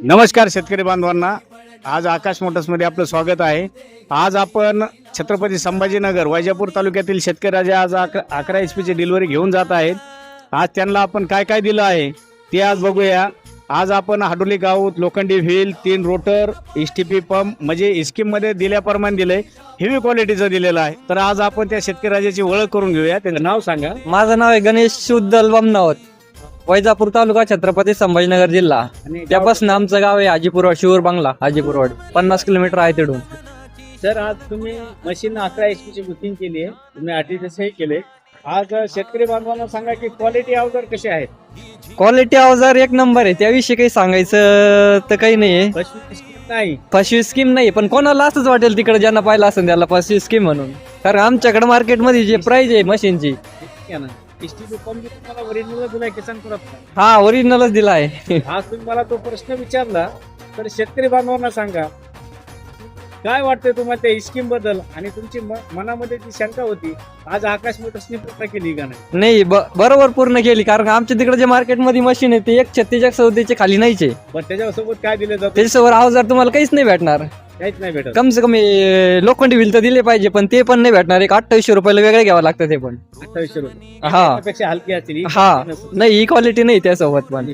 नमस्कार शेतकरी बांधवांना, आज आकाश मोटर्समध्ये आपलं स्वागत आहे. आज आपण छत्रपती संभाजीनगर वैजापूर तालुक्यातील शेतकरी राजे आज 11 HP ची डिलिव्हरी घेऊन जात आहेत. आज त्यांना आपण काय काय दिलं आहे ते आज बघूया. आज आपण हाडोली गावात लोखंडी व्हील, 3 रोटर, STP पंप म्हणजे स्कीममध्ये दिल्याप्रमाणे दिलंय, हेवी क्वालिटीचं दिलेलं आहे. तर आज आपण त्या शेतकरी राजाची ओळख करून घेऊया. त्याचं नाव सांगा. माझं नाव आहे गणेश शुद्धल बमनावत, वैजापूर तालुका, छत्रपती संभाजीनगर जिल्हा. आणि त्यापासून आमचं गाव आहे हाजीपूरवाड, शिवर बांगला, हाजीपूरवाड 50 किलोमीटर आहे तिथून. सर, आज तुम्ही मशीन 11 HP ची बुकिंग केली आहे, तुम्ही आर्टिफिशियल केले. आज शेतकरी बांधवांना सांगा की क्वालिटी अवजार कसे आहेत. क्वालिटी अवजार एक नंबर आहे, त्याविषयी काही सांगायचं तर काही नाहीये. नाही फसवी स्कीम नाही, पण कोणाला असंच वाटेल तिकडे ज्यांना पाहिलं असेल त्याला फसवी स्कीम म्हणून. कारण आमच्याकडे मार्केटमध्ये जे प्राइस आहे मशीनची, STP पंप तुम्हाला ओरिजिनल दिलाय किसान करत. हा ओरिजिनलच दिला आहे. आज तुम्ही मला तो प्रश्न विचारला, तर शेतकरी बांधवांना सांगा काय वाटतंय तुम्हाला त्या स्कीम बद्दल, आणि तुमची मनामध्ये जी शंका होती आज आकाश मोटर्सने पूर्ण केली का नाही? नाही, बरोबर पूर्ण केली. कारण आमच्या तिकडे जे मार्केटमध्ये मशीन आहे ते 136 खाली नाहीच आहे. पण त्याच्यासोबत काय दिलं जातं? त्याच्यावर अवजार तुम्हाला काहीच नाही भेटणार. काहीच नाही भेटत. कम से कम लोखंडी व्हील तर दिले पाहिजे, पण ते पण नाही भेटणार. एक 2800 रुपयाला वेगळे घ्यावं लागतं ते पण. 2800 रुपये हा पेक्षा हलकी असतील. हा, नाही ही क्वालिटी नाही त्यासोबत पण.